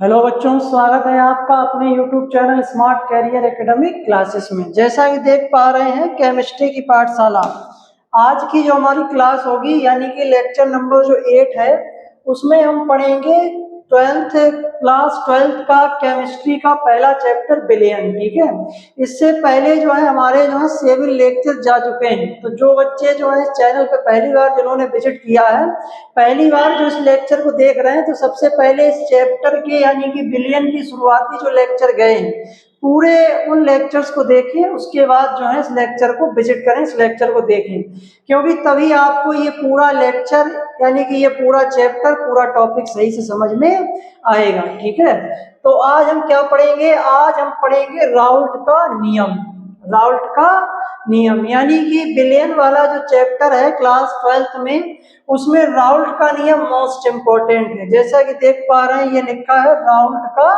Hello बच्चों, स्वागत है आपका अपने YouTube channel smart career academic classes में। जैसा कि देख पा रहे हैं, केमिस्ट्री की पाठशाला आज की जो हमारी क्लास होगी यानी कि लेक्चर नंबर जो 8 है, उसमें हम पढ़ेंगे क्लास 12 का केमिस्ट्री का पहला चैप्टर बिलियन। ठीक है, इससे पहले जो है हमारे जो है 7 लेक्चर जा चुके हैं। तो जो बच्चे जो है इस चैनल पे पहली बार जिन्होंने विजिट किया है, पहली बार जो इस लेक्चर को देख रहे हैं, तो सबसे पहले इस चैप्टर के यानी कि बिलियन की शुरुआती जो लेक्चर गए हैं, पूरे उन लेक्चर्स को देखें। उसके बाद जो है इस लेक्चर को विजिट करें, इस लेक्चर को देखें, क्योंकि तभी आपको ये पूरा लेक्चर यानी कि ये पूरा चैप्टर, पूरा टॉपिक सही से समझ में आएगा। ठीक है, तो आज हम क्या पढ़ेंगे? आज हम पढ़ेंगे राउल्ट का नियम। राउल्ट का नियम यानी कि बिलियन वाला जो चैप्टर है क्लास 12 में, उसमें राउल्ट का नियम मोस्ट इंपॉर्टेंट है। जैसा कि देख पा रहे हैं, ये लिखा है राउल्ट का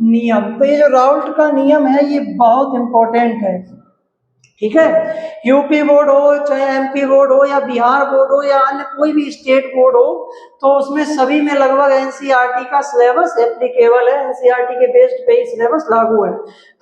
नियम। तो ये जो राउल्ट का नियम है, ये बहुत इंपॉर्टेंट है। ठीक है, यूपी बोर्ड हो, चाहे एमपी बोर्ड हो, या बिहार बोर्ड हो, या अन्य कोई भी स्टेट बोर्ड हो, तो उसमें सभी में लगभग एनसीईआरटी का सिलेबस एप्लीकेबल है, एनसीईआरटी के बेस्ड पे ही सिलेबस लागू है।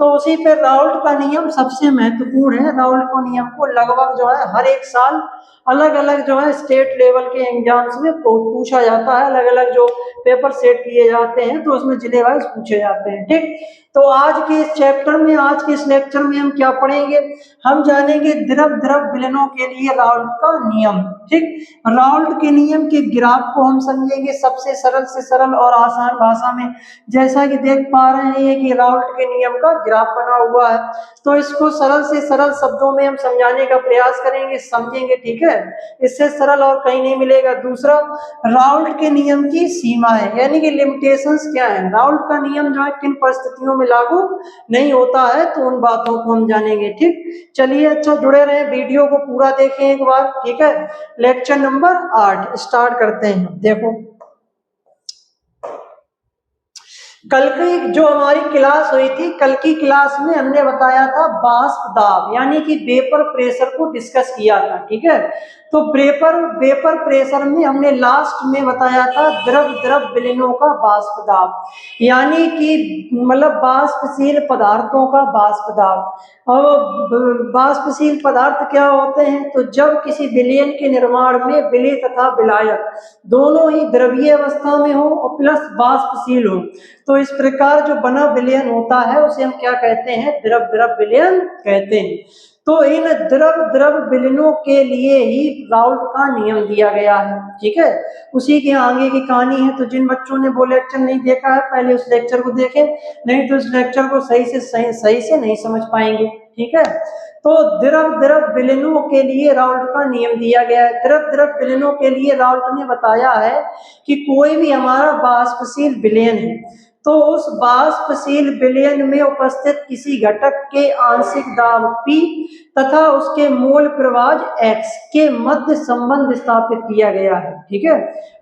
तो उसी पे राउल्ट का नियम सबसे महत्वपूर्ण है। राउल्ट का नियम को लगभग जो है हर एक साल अलग अलग जो है स्टेट लेवल के एग्जाम्स में पूछा जाता है। अलग अलग जो पेपर सेट किए जाते हैं, तो उसमें जिले वाइज पूछे जाते हैं। ठीक, तो आज के इस चैप्टर में, आज के इस लेक्चर में हम क्या पढ़ेंगे? हम जानेंगे द्रव विलयनों के लिए राउल्ट का नियम। ठीक, राउल्ट के नियम के ग्राफ को हम समझेंगे सबसे सरल से सरल और आसान भाषा में। जैसा कि देख पा रहे हैं ये कि राउल्ट के नियम का ग्राफ बना हुआ है, तो इसको सरल से सरल शब्दों में हम समझाने का प्रयास करेंगे, समझेंगे। ठीक है, इससे सरल और कहीं नहीं मिलेगा। दूसरा, राउल्ट के नियम की सीमाएं यानी कि लिमिटेशंस क्या है। राउल्ट का नियम जो है किन परिस्थितियों में लागू नहीं होता है, तो उन बातों को हम जानेंगे। ठीक, चलिए अच्छा जुड़े रहे, वीडियो को पूरा देखें एक बार। ठीक है, लेक्चर नंबर 8 स्टार्ट करते हैं। देखो, कल की जो हमारी क्लास हुई थी, कल की क्लास में हमने बताया था वाष्प दाब यानी कि वेपर प्रेशर को डिस्कस किया था। ठीक है, तो वेपर प्रेशर में हमने लास्ट में बताया था द्रव विलयनों का वाष्प दाब यानी कि मतलब वाष्पशील पदार्थों का वाष्प दाब। और वाष्पशील पदार्थ क्या होते हैं? तो जब किसी विलयन के निर्माण में विलय तथा विलायक दोनों ही द्रवीय अवस्था में हो और प्लस वाष्पशील हो, तो इस प्रकार जो बना विलयन होता है उसे हम क्या कहते हैं? द्रव विलयन कहते हैं। तो इन द्रव विलयनों के लिए ही राउल्ट का नियम दिया गया है। ठीक है, उसी के आगे की कहानी है। तो जिन बच्चों ने वो लेक्चर नहीं देखा है, पहले उस लेक्चर को देखें, नहीं तो इस लेक्चर को सही से नहीं समझ पाएंगे। ठीक है, तो द्रव विलयनों के लिए राउल्ट का नियम दिया गया है। द्रव विलयनों के लिए राउल्ट ने बताया है कि कोई भी हमारा वाष्पशील विलयन है, तो उस वाष्पशील विलयन में उपस्थित किसी घटक के आंशिक दाब P तथा उसके मोल प्रवाह X के मध्य संबंध स्थापित किया गया है। ठीक है,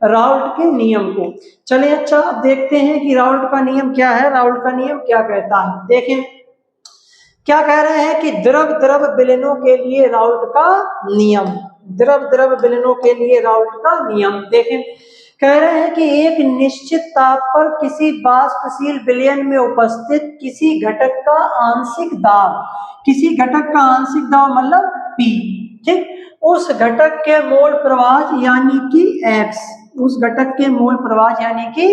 राउल्ट के नियम को। चलिए अच्छा, अब देखते हैं कि राउल्ट का नियम क्या है, राउल्ट का नियम क्या कहता है। देखें क्या कह रहे हैं कि द्रव विलयनों के लिए राउल्ट का नियम, द्रव विलयनों के लिए राउल्ट का नियम। देखें, कह रहे हैं कि एक निश्चित ताप पर किसी वाष्पशील विलयन में उपस्थित किसी घटक का आंशिक दाब, किसी घटक का आंशिक दाब मतलब P, ठीक, उस घटक के मोल प्रवाह यानी कि X, उस घटक के मोल प्रवाह यानी कि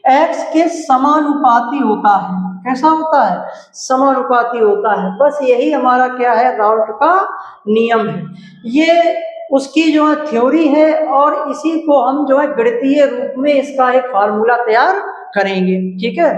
X के समानुपाती होता है। कैसा होता है? समानुपाती होता है। बस यही हमारा क्या है? राउल्ट का नियम है। ये उसकी जो है थ्योरी है, और इसी को हम जो है गणितीय रूप में इसका एक फार्मूला तैयार करेंगे। ठीक है,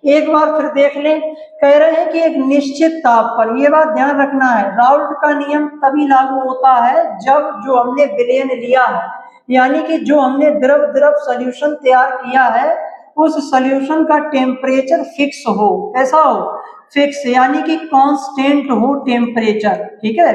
एक बार फिर देख लें। कह रहे हैं कि एक निश्चित ताप पर, ये बात ध्यान रखना है, राउल्ट का नियम तभी लागू होता है जब जो हमने विलयन लिया है यानी कि जो हमने द्रव सॉल्यूशन तैयार किया है, उस सॉल्यूशन का टेम्परेचर फिक्स हो। कैसा हो? फिक्स, यानी कि कांस्टेंट हो टेम्परेचर। ठीक है,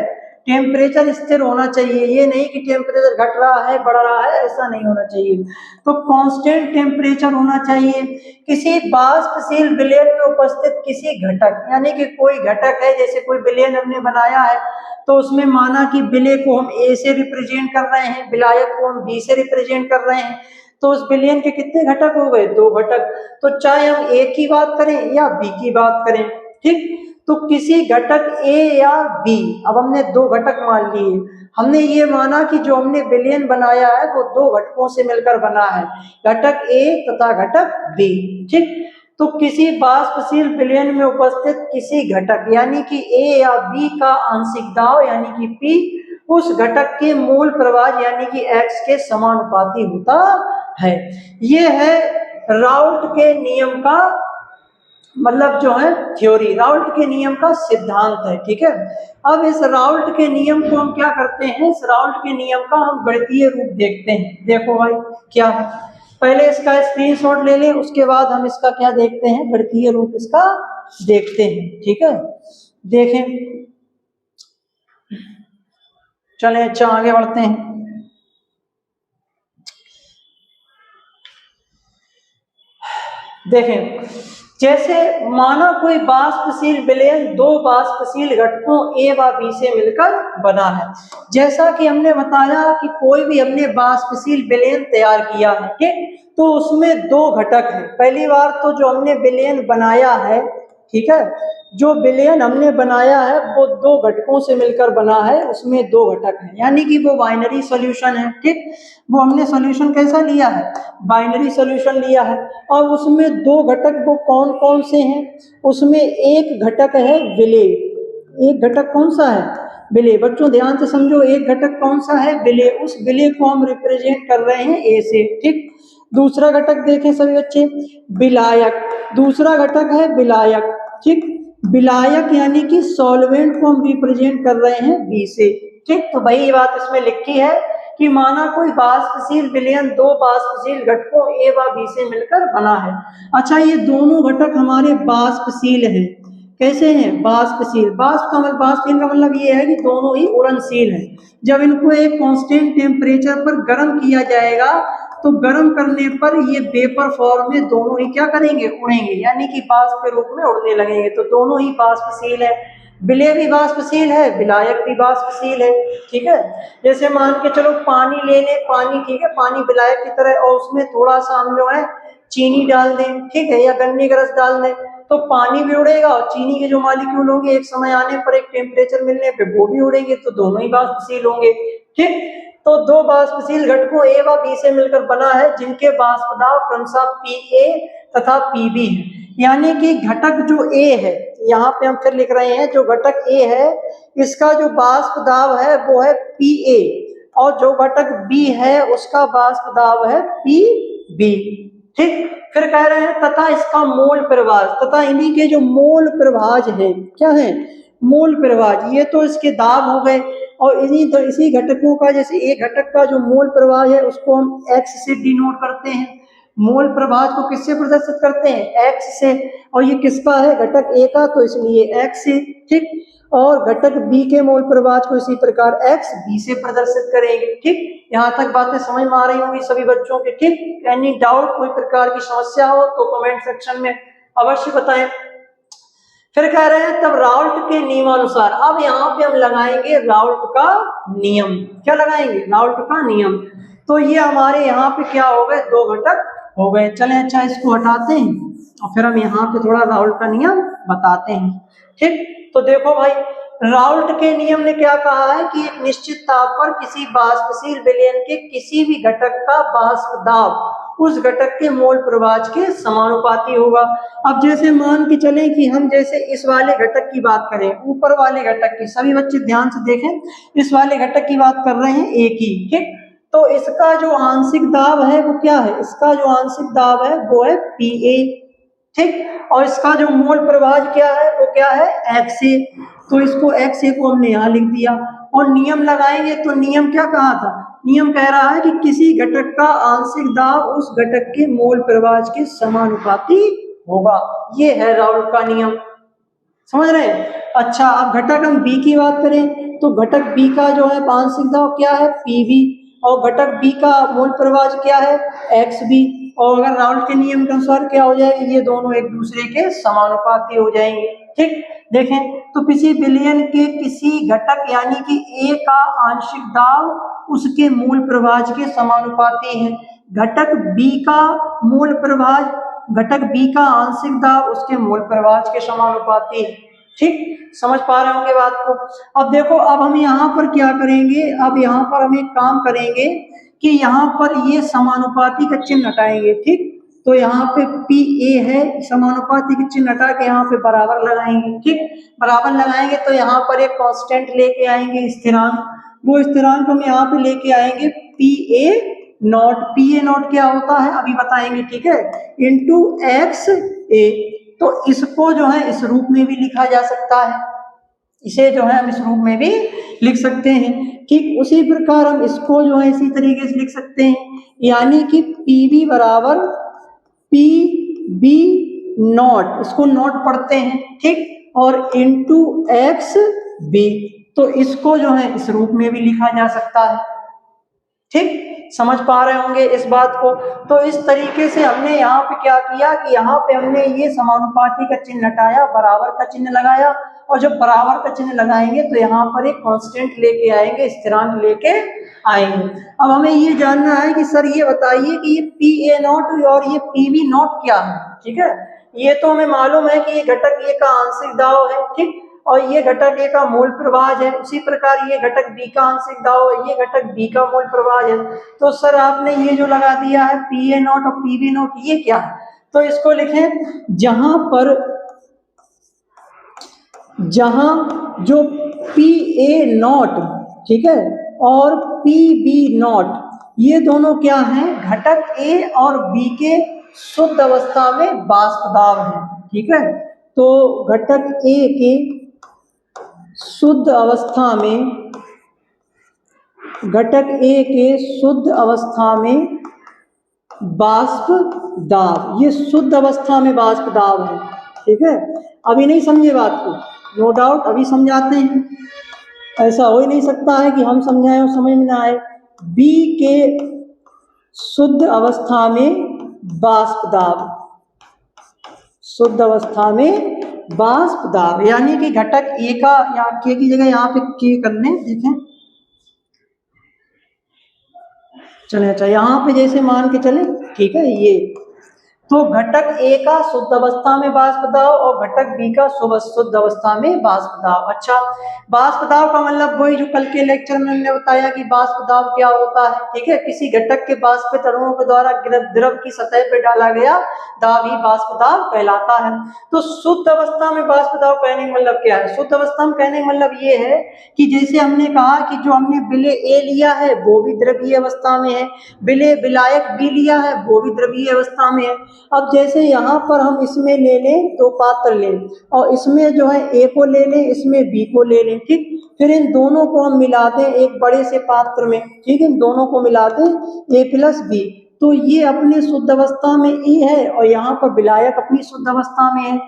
टेम्परेचर स्थिर होना चाहिए, ये नहीं कि टेम्परेचर घट रहा है बढ़ रहा है, ऐसा नहीं होना चाहिए। तो कांस्टेंट टेम्परेचर होना चाहिए। किसी वाष्पशील विलयन में उपस्थित किसी घटक यानी कि कोई घटक है, जैसे कोई विलयन हमने बनाया है, तो उसमें माना कि विलय को हम A से रिप्रेजेंट कर रहे हैं, विलायक को हम B से रिप्रेजेंट कर रहे हैं, तो उस बिलियन के कितने घटक हो गए? 2 घटक। तो चाहे हम ए की बात करें या बी की बात करें, ठीक, तो किसी घटक ए या बी, अब हमने 2 घटक मान लिए, हमने ये माना कि जो हमने बिलियन बनाया है वो 2 घटकों से मिलकर बना है, घटक ए तथा घटक बी, ठीक। तो किसी वाष्पशील बिलियन में उपस्थित किसी घटक यानी कि ए या बी का आंशिक दाब यानी कि पी उस घटक के मूल प्रवाह यानी कि एक्स के समानुपाती होता है। ये है राउल्ट के नियम का मतलब जो है थ्योरी, राउल्ट के नियम का सिद्धांत है, ठीक है। अब इस राउल्ट के नियम को हम क्या करते हैं, इस राउल्ट के नियम का हम गणितीय रूप देखते हैं। देखो भाई क्या है, पहले इसका स्क्रीनशॉट ले लें, उसके बाद हम इसका क्या देखते हैं, गणितीय रूप इसका देखते हैं, ठीक है। देखें, चलें अच्छा आगे बढ़ते हैं। देखें, जैसे माना कोई वाष्पशील विलयन 2 वाष्पशील घटकों ए व बी से मिलकर बना है। जैसा कि हमने बताया कि कोई भी हमने वाष्पशील विलयन तैयार किया है, ठीक, तो उसमें 2 घटक हैं। पहली बार तो जो हमने विलयन बनाया है, ठीक है, जो विलयन हमने बनाया है वो 2 घटकों से मिलकर बना है, उसमें 2 घटक हैं, यानी कि वो बाइनरी सॉल्यूशन है, ठीक। वो हमने सॉल्यूशन कैसा लिया है, बाइनरी सॉल्यूशन लिया है। और उसमें 2 घटक वो कौन कौन से हैं, उसमें एक घटक है विलेय, एक घटक कौन सा है, विलेय। बच्चों ध्यान से समझो, एक घटक कौन सा है, विलेय। उस विलेय को हम रिप्रेजेंट कर रहे हैं ए से, ठीक। दूसरा घटक देखें सभी बच्चे, विलायक, दूसरा घटक है विलायक, ठीक। विलायक यानी कि सॉल्वेंट को हम रिप्रेजेंट कर रहे हैं बी से, ठीक। तो वही बात इसमें लिखी है कि माना कोई वाष्पशील विलयन 2 वाष्पशील घटकों ए व बी से मिलकर बना है। अच्छा, ये दोनों घटक हमारे वाष्पशील हैं। कैसे हैं, वाष्पशील। वाष्पशील का मतलब ये है कि दोनों ही उड़नशील हैं। जब इनको एक कांस्टेंट टेम्परेचर पर गर्म किया जाएगा तो गर्म करने पर ये वेपर फॉर्म में दोनों ही क्या करेंगे, उड़ेंगे, यानी कि वाष्प के रूप में उड़ने लगेंगे। तो दोनों ही वाष्पशील है, विलेय भी वाष्पशील है, विलायक भी वाष्पशील है, ठीक है। जैसे मान के चलो पानी ले लें, पानी, ठीक है, पानी विलायक की तरह, और उसमें थोड़ा सा हम जो है चीनी डाल दें, ठीक है, या गन्ने का रस डाल दें, तो पानी भी उड़ेगा और चीनी के जो मॉलिक्यूल होंगे एक समय आने पर, एक टेम्परेचर मिलने पे वो भी उड़ेंगे, तो दोनों ही वाष्पशील होंगे, ठीक। तो 2 वाष्पशील घटकों ए व बी से मिलकर बना है, जिनके वाष्प दाब क्रमशः Pa तथा Pb है। यानी कि घटक जो ए है, यहाँ पे हम फिर लिख रहे हैं, जो घटक ए है इसका जो वाष्प दाब है वो है Pa, और जो घटक बी है उसका वाष्प दाब है Pb, ठीक। फिर कह रहे हैं तथा इसका मोल प्रवाह, तथा इन्हीं के जो मोल प्रवाह है, क्या है, मोल प्रवाह, ये तो इसके दाब हो गए। और इसी घटकों का, जैसे एक घटक का जो मोल प्रवाह है उसको हम x से डिनोट करते हैं, मोल प्रवाह को किससे प्रदर्शित करते हैं, x से। और ये किसका है, घटक a का, तो इसलिए x से, ठीक। और घटक b के मोल प्रवाह को इसी प्रकार x b से प्रदर्शित करेंगे, ठीक। यहाँ तक बातें समझ में आ रही होंगी सभी बच्चों के, ठीक। एनी डाउट, कोई प्रकार की समस्या हो तो कमेंट सेक्शन में अवश्य बताएं। फिर कह रहे हैं तब राउल्ट के नियमानुसार, अब यहाँ पे हम लगाएंगे राउल्ट का नियम। क्या लगाएंगे, राउल्ट का नियम। तो ये हमारे यहाँ पे क्या हो गए, 2 घटक हो गए। चलें अच्छा इसको हटाते हैं और फिर हम यहाँ पे थोड़ा राउल्ट का नियम बताते हैं, ठीक। तो देखो भाई, राउल्ट के नियम ने क्या कहा है कि एक निश्चित ताप पर किसी वाष्पशील विलयन के किसी भी घटक का वाष्प दाब उस घटक के मोल प्रवाह के समानुपाती होगा। अब जैसे मान के चलें कि हम जैसे इस वाले घटक की बात करें, ऊपर वाले घटक की, सभी बच्चे ध्यान से देखें, इस वाले घटक की बात कर रहे हैं ए की, ठीक। तो इसका जो आंशिक दाब है वो क्या है, इसका जो आंशिक दाब है वो है Pa, ठीक। और इसका जो मोल प्रवाह क्या है वो क्या है, XA। तो इसको XA को हमने यहाँ लिख दिया। और नियम लगाएंगे तो नियम क्या कहा था, नियम कह रहा है कि किसी घटक का आंशिक दाब उस घटक के मोल प्रवाह के समानुपाती होगा। ये है राउल्ट का नियम, समझ रहे हैं। अच्छा, अब घटक हम बी की बात करें तो घटक बी का जो है आंशिक दाब क्या है, Pb, और घटक बी का मोल प्रवाह क्या है, Xb। और अगर राउल्ट के नियम के अनुसार क्या हो जाएगा, ये दोनों एक दूसरे के समानुपाती हो जाएंगे, ठीक, देखें तो किसी विलयन के किसी घटक यानी कि A का आंशिक दाब उसके मूल प्रभाज के समानुपाती है। घटक B का मूल प्रभाज घटक B का आंशिक दाब उसके मूल प्रभाज के समानुपाती है। ठीक, समझ पा रहे होंगे बात को। अब देखो, अब हम यहाँ पर क्या करेंगे, अब यहाँ पर हम एक काम करेंगे कि यहाँ पर ये समानुपाती का चिन्ह हटाएंगे। ठीक, तो यहाँ पे PA है, समानुपाती के चिन्ह हटा के यहाँ पे बराबर लगाएंगे। ठीक, बराबर लगाएंगे तो यहाँ पर एक कांस्टेंट लेके आएंगे स्थिरांक, वो स्थिरांक हम यहाँ पे लेके आएंगे PA नॉट। PA नॉट क्या होता है अभी बताएंगे, ठीक है, इंटू XA। तो इसको जो है इस रूप में भी लिखा जा सकता है, इसे जो है हम इस रूप में भी लिख सकते हैं। ठीक, उसी प्रकार हम इसको जो है इसी तरीके से लिख सकते हैं, यानी कि PB बराबर PB नॉट, इसको नॉट पढ़ते हैं। ठीक, और इंटू XB, तो इसको जो है इस रूप में भी लिखा जा सकता है। ठीक, समझ पा रहे होंगे इस बात को। तो इस तरीके से हमने यहाँ पे क्या किया कि यहाँ पे हमने ये समानुपाती का चिन्ह हटाया, बराबर का चिन्ह लगाया, और जब बराबर का चिन्ह लगाएंगे तो यहाँ पर एक कांस्टेंट लेके आएंगे, स्थिरांक लेके आएंगे। अब हमें ये जानना है कि सर ये बताइए कि ये PA नॉट और ये PB नॉट क्या है। ठीक है, ये तो हमें मालूम है कि ये घटक A का आंशिक दाब है। ठीक, और ये घटक A का मूल प्रभाज है, उसी प्रकार ये घटक B का आंशिक दाब है, ये घटक B का मूल प्रभाज है। तो सर आपने ये जो लगा दिया है PA नॉट और PB नॉट, ये क्या है? तो इसको लिखें, जहां जो PA नॉट, ठीक है, और PB नॉट, ये दोनों क्या हैं, घटक A और B के शुद्ध अवस्था में वाष्प दाब है। ठीक है, तो घटक A के शुद्ध अवस्था में, घटक A के शुद्ध अवस्था में वाष्प दाब, ये शुद्ध अवस्था में वाष्प दाब है। ठीक है, अभी नहीं समझे बात को, नो डाउट अभी समझाते हैं, ऐसा हो ही नहीं सकता है कि हम समझाएं और समझ में ना आए। B के शुद्ध अवस्था में वाष्प दाब, शुद्ध अवस्था में वाष्प दाब, यानी कि घटक A का, या K की जगह यहाँ पे K कर लें, देखें चले, अच्छा यहाँ पे जैसे मान के चले, ठीक है, ये तो घटक A का शुद्ध अवस्था में वाष्प दाब और घटक B का शुद्ध अवस्था में वाष्प दाब। अच्छा, वाष्प दाब का मतलब वही जो कल के लेक्चर में हमने बताया कि वाष्प दाब क्या होता है। ठीक है, किसी घटक के वाष्पित अणुओं के द्वारा द्रव की सतह पर डाला गया दाब ही वाष्प दाब कहलाता है। तो शुद्ध अवस्था में वाष्प दाब कहने का मतलब क्या है? शुद्ध अवस्था में कहने का मतलब ये है कि जैसे हमने कहा कि जो हमने विलय A लिया है वो भी द्रवीय अवस्था में है, विलायक B लिया है वो भी द्रवीय अवस्था में है। अब जैसे यहाँ पर हम इसमें ले लें, दो पात्र लें और इसमें जो है A को ले लें, इसमें B को ले लें। ठीक, फिर इन दोनों को हम मिला दें एक बड़े से पात्र में। ठीक, इन दोनों को मिला दें A प्लस B, तो ये अपनी शुद्ध अवस्था में E है और यहाँ पर विलायक अपनी शुद्ध अवस्था में है।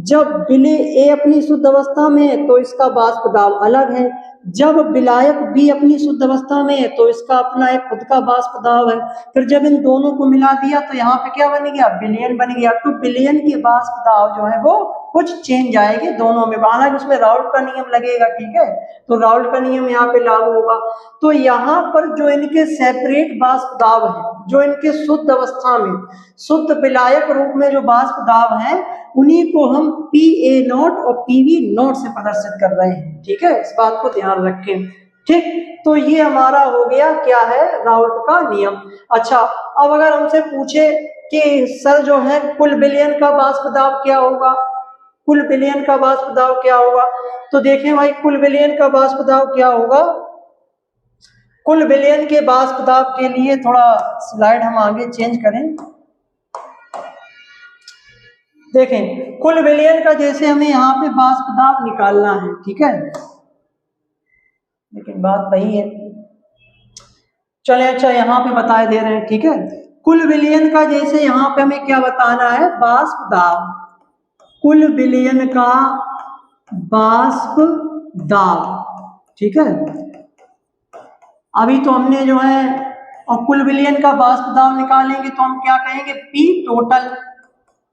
जब विलय A अपनी शुद्ध अवस्था में है तो इसका वाष्प दाब अलग है, जब विलायक B अपनी शुद्ध अवस्था में है तो इसका अपना एक खुद का वाष्प दाब है। फिर जब इन दोनों को मिला दिया तो यहाँ पे क्या बन गया? विलयन बन गया। तो विलयन के वाष्प दाब जो है वो कुछ चेंज आएगी दोनों में, हालांकि उसमें राउल्ट का नियम लगेगा। ठीक है, तो राउल्ट का नियम यहाँ पे लागू होगा। तो यहाँ पर जो इनके सेपरेट वाष्प दाब है, जो इनके शुद्ध अवस्था में शुद्ध विलायक रूप में जो वाष्प दाब है, उन्हीं को हम PA नॉट और PB नॉट से प्रदर्शित कर रहे हैं। ठीक है, इस बात को ध्यान रखें। ठीक, तो ये हमारा हो गया क्या है? राउल्ट का नियम। अच्छा, अब अगर हमसे पूछे कि सर जो है कुल विलयन का वाष्प दाब क्या होगा, कुल विलयन का वाष्प दाब क्या होगा, तो देखें भाई कुल विलयन का वाष्प दाब क्या होगा। कुल विलयन के वाष्प दाब के लिए थोड़ा स्लाइड हम आगे चेंज करें। देखें, कुल विलयन का जैसे हमें यहाँ पे वाष्प दाब निकालना है। ठीक है, लेकिन बात वही है, चले अच्छा यहाँ पे बताए दे रहे हैं। ठीक है, कुल विलयन का जैसे यहाँ पे हमें क्या बताना है? वाष्प दाब, कुल विलयन का वाष्प दाब। ठीक है, अभी तो हमने जो है और कुल विलयन का वाष्प दाब निकालेंगे तो हम क्या कहेंगे? P टोटल,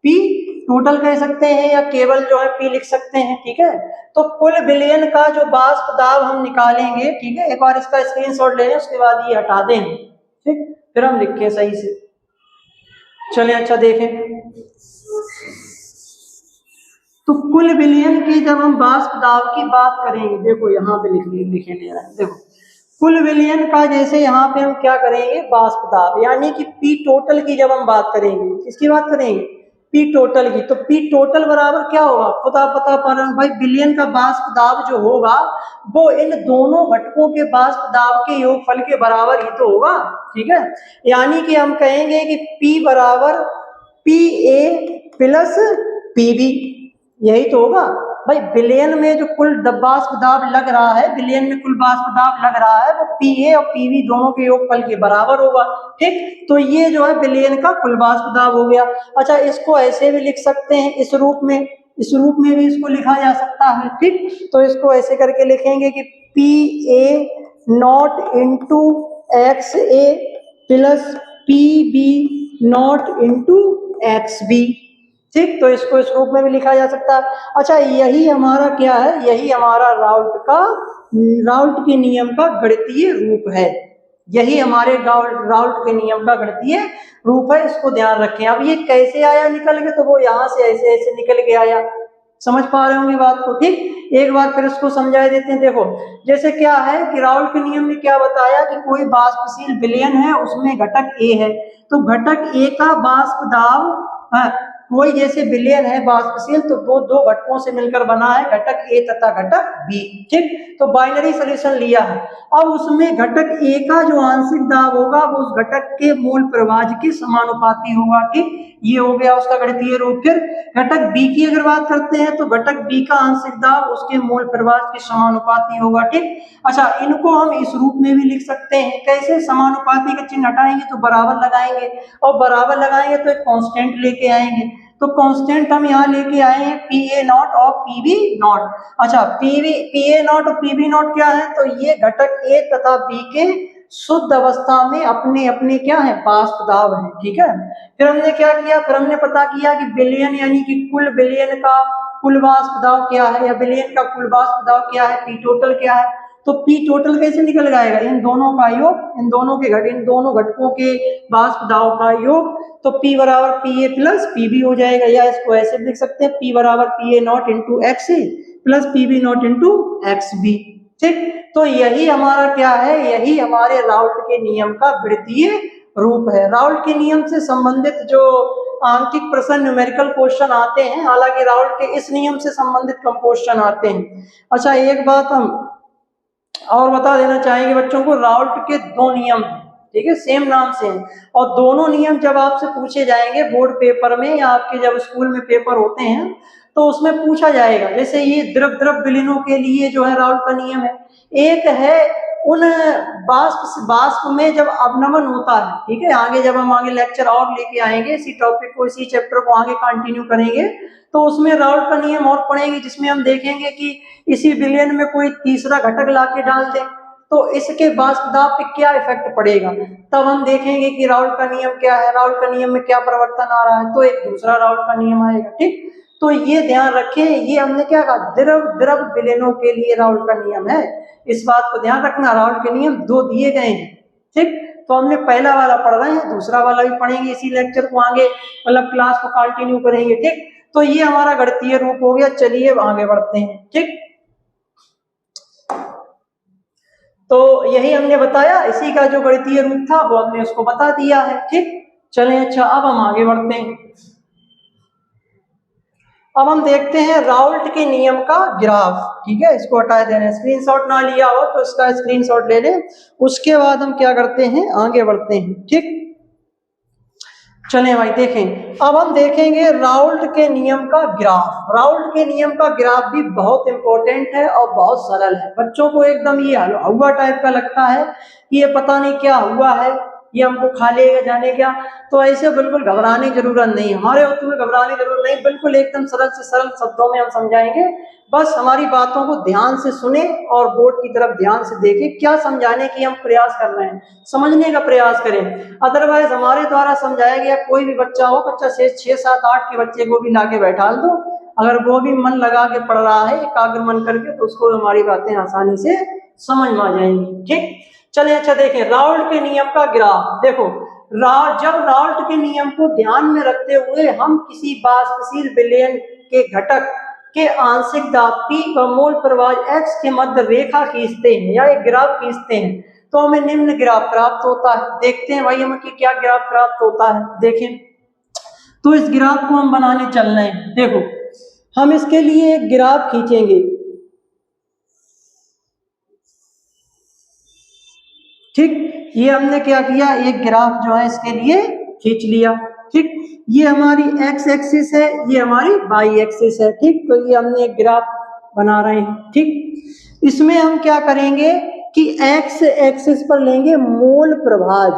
P टोटल कह सकते हैं या केवल जो है पी लिख सकते हैं, ठीक है। तो कुल बिलियन का जो वाष्प दाब हम निकालेंगे, ठीक है, एक बार इसका स्क्रीनशॉट ले लें, उसके बाद ये हटा दें, ठीक, फिर हम लिखें सही से। चलें, अच्छा देखें, तो कुल बिलियन की जब हम वाष्प दाब की बात करेंगे, देखो यहाँ पे लिखे ले रहा है, देखो कुल बिलियन का जैसे यहाँ पे हम क्या करेंगे, वाष्प दाब, यानी कि पी टोटल की जब हम बात करेंगे, किसकी बात करेंगे, पी टोटल की, तो पी टोटल बराबर क्या होगा, खुद आप पता पा रहे हो भाई, बिलियन का वाष्प दाब जो होगा वो इन दोनों घटकों के वाष्प दाब के योगफल के बराबर ही तो होगा, ठीक है। यानी कि हम कहेंगे कि पी बराबर P A plus P B, यही तो होगा भाई। बिलियन में जो कुल वाष्प दाब लग रहा है, बिलियन में कुल वाष्प दाब लग रहा है, वो पी ए और पी बी दोनों के योगफल के बराबर होगा, ठीक। तो ये जो है बिलियन का कुल वाष्प दाब हो गया। अच्छा, इसको ऐसे भी लिख सकते हैं, इस रूप में, इस रूप में भी इसको लिखा जा सकता है, ठीक। तो इसको ऐसे करके लिखेंगे कि P A nought into X A plus P B nought into X B, ठीक। तो इसको इस रूप में भी लिखा जा सकता है। अच्छा, यही हमारा क्या है, यही हमारा राउल्ट के नियम का गणितीय रूप है, यही हमारे राउल्ट के नियम का गणितीय रूप है, इसको ध्यान रखें। अब ये कैसे आया निकल के, तो वो यहाँ से ऐसे ऐसे निकल के आया, समझ पा रहे होंगे बात को, ठीक। एक बार फिर इसको समझा देते हैं। देखो जैसे क्या है कि राउल्ट के नियम ने क्या बताया कि कोई वाष्पशील विलयन है, उसमें घटक ए है, तो घटक ए का वाष्प दाब, कोई जैसे विलयन है वाष्पशील, तो वो दो घटकों से मिलकर बना है, घटक ए तथा घटक बी, ठीक। तो बाइनरी सॉल्यूशन लिया है। अब उसमें घटक ए का जो आंशिक दाब होगा वो उस घटक के मूल प्रवाह के समानुपाती होगा, ठीक। ये हो गया उसका गणितीय रूप। फिर घटक बी की अगर बात करते हैं तो घटक बी का आंशिक दाब उसके मूल प्रवाह के समानुपाती होगा, ठीक। अच्छा, इनको हम इस रूप में भी लिख सकते हैं, कैसे, समानुपाती का चिन्ह हटाएंगे तो बराबर लगाएंगे, और बराबर लगाएंगे तो एक कांस्टेंट लेके आएंगे, तो कांस्टेंट हम यहाँ लेके आए हैं पी ए नॉट और पी बी नॉट। अच्छा, पी ए नॉट और पी बी नॉट क्या है, तो ये घटक ए तथा बी के शुद्ध अवस्था में अपने अपने क्या है, वाष्प दाब है, ठीक है। फिर हमने क्या किया, फिर हमने पता किया कि बिलियन यानी कि कुल बिलियन का कुल वाष्प दाब क्या है, या बिलियन का कुल वाष्प दाब क्या है, पी टोटल क्या है। तो पी टोटल कैसे निकल जाएगा, इन दोनों का योग, इन दोनों घटकों के वाष्प दाब का योग, तो P बराबर P A plus P B हो जाएगा, या इसको ऐसे लिख सकते हैं P बराबर P A nought into X A plus P B nought into X B, ठीक। तो यही हमारा क्या है, यही हमारे राउल्ट के नियम का गणितीय रूप है। राउल्ट के नियम से संबंधित जो आंकिक प्रश्न, न्यूमेरिकल क्वेश्चन आते हैं, हालांकि राउल्ट के इस नियम से संबंधित कम क्वेश्चन आते हैं। अच्छा, एक बात हम और बता देना चाहेंगे बच्चों को, राउल्ट के दो नियम, ठीक है, सेम नाम से हैं, और दोनों नियम जब आपसे पूछे जाएंगे बोर्ड पेपर में या आपके जब स्कूल में पेपर होते हैं तो उसमें पूछा जाएगा। जैसे ये द्रव विलीनों के लिए जो है राउल्ट का नियम है, एक है उन वाष्प में जब अवनमन होता है, ठीक है। आगे जब हम आगे लेक्चर और लेके आएंगे इसी टॉपिक को, इसी चैप्टर को आगे कंटिन्यू करेंगे, तो उसमें राउल्ट का नियम और पढ़ेंगे, जिसमें हम देखेंगे कि इसी विलयन में कोई तीसरा घटक लाके डाल दे तो इसके वाष्प दाब पे क्या इफेक्ट पड़ेगा, तब हम देखेंगे कि राउल्ट का नियम क्या है, राउल्ट का नियम में क्या परिवर्तन आ रहा है, तो एक दूसरा राउल्ट का नियम आएगा, ठीक। तो ये ध्यान रखें, ये हमने क्या कहा, द्रव विलयनों के लिए राउल्ट का नियम है, इस बात को ध्यान रखना। राउल्ट के नियम दो दिए गए हैं, ठीक। तो हमने पहला वाला पढ़ रहे हैं, दूसरा वाला भी पढ़ेंगे इसी लेक्चर को आगे, मतलब क्लास को कंटिन्यू करेंगे, ठीक। तो ये हमारा गणितीय रूप हो गया। चलिए आगे बढ़ते हैं, ठीक। तो यही हमने बताया, इसी का जो गणितीय रूप था वो हमने उसको बता दिया है, ठीक। चलें, अच्छा अब हम आगे बढ़ते हैं। अब हम देखते हैं राउल्ट के नियम का ग्राफ, ठीक है। इसको हटा देना, स्क्रीनशॉट ना लिया हो तो इसका स्क्रीनशॉट ले लें, उसके बाद हम क्या करते हैं, आगे बढ़ते हैं, ठीक। चलें भाई देखें, अब हम देखेंगे राउल्ट के नियम का ग्राफ। राउल्ट के नियम का ग्राफ भी बहुत इंपॉर्टेंट है और बहुत सरल है। बच्चों को एकदम ये हुआ टाइप का लगता है कि ये पता नहीं क्या हुआ है, ये हमको खा लेगा जाने क्या। तो ऐसे बिल्कुल घबराने की जरूरत नहीं, हमारे उत्तर में घबराने की जरूरत नहीं, बिल्कुल एकदम सरल से सरल शब्दों में हम समझाएंगे। बस हमारी बातों को ध्यान से सुने और बोर्ड की तरफ ध्यान से देखें, क्या समझाने की हम प्रयास कर रहे हैं, समझने का प्रयास करें। अदरवाइज हमारे द्वारा समझाया गया कोई भी बच्चा हो, बच्चा 6, 7, 8 के बच्चे को भी लाके बैठा दो, अगर वो भी मन लगा के पढ़ रहा है एकाग्र मन करके, तो उसको हमारी बातें आसानी से समझ में आ जाएंगी। ठीक, चलिए अच्छा देखें राउल्ट के नियम का ग्राफ। देखो जब राउल्ट के नियम को ध्यान में रखते हुए हम किसी वाष्पशील विलयन के घटक के आंशिक दाब P व मूल प्रवाह X के मध्य रेखा खींचते हैं या एक ग्राफ खींचते हैं, तो हमें निम्न ग्राफ प्राप्त होता है। देखते हैं भाई हमें कि क्या ग्राफ प्राप्त होता है। देखें तो इस ग्राफ को हम बनाने चल रहे हैं। देखो हम इसके लिए एक ग्राफ खींचेंगे। ठीक, ये हमने क्या किया, एक ग्राफ जो है इसके लिए खींच लिया। ठीक, ये हमारी एक्स एक्सिस है, ये हमारी वाई एक्सिस है। ठीक, तो ये हमने एक ग्राफ बना रहे हैं। ठीक, इसमें हम क्या करेंगे कि एक्स एक्सिस पर लेंगे मोल प्रभाज,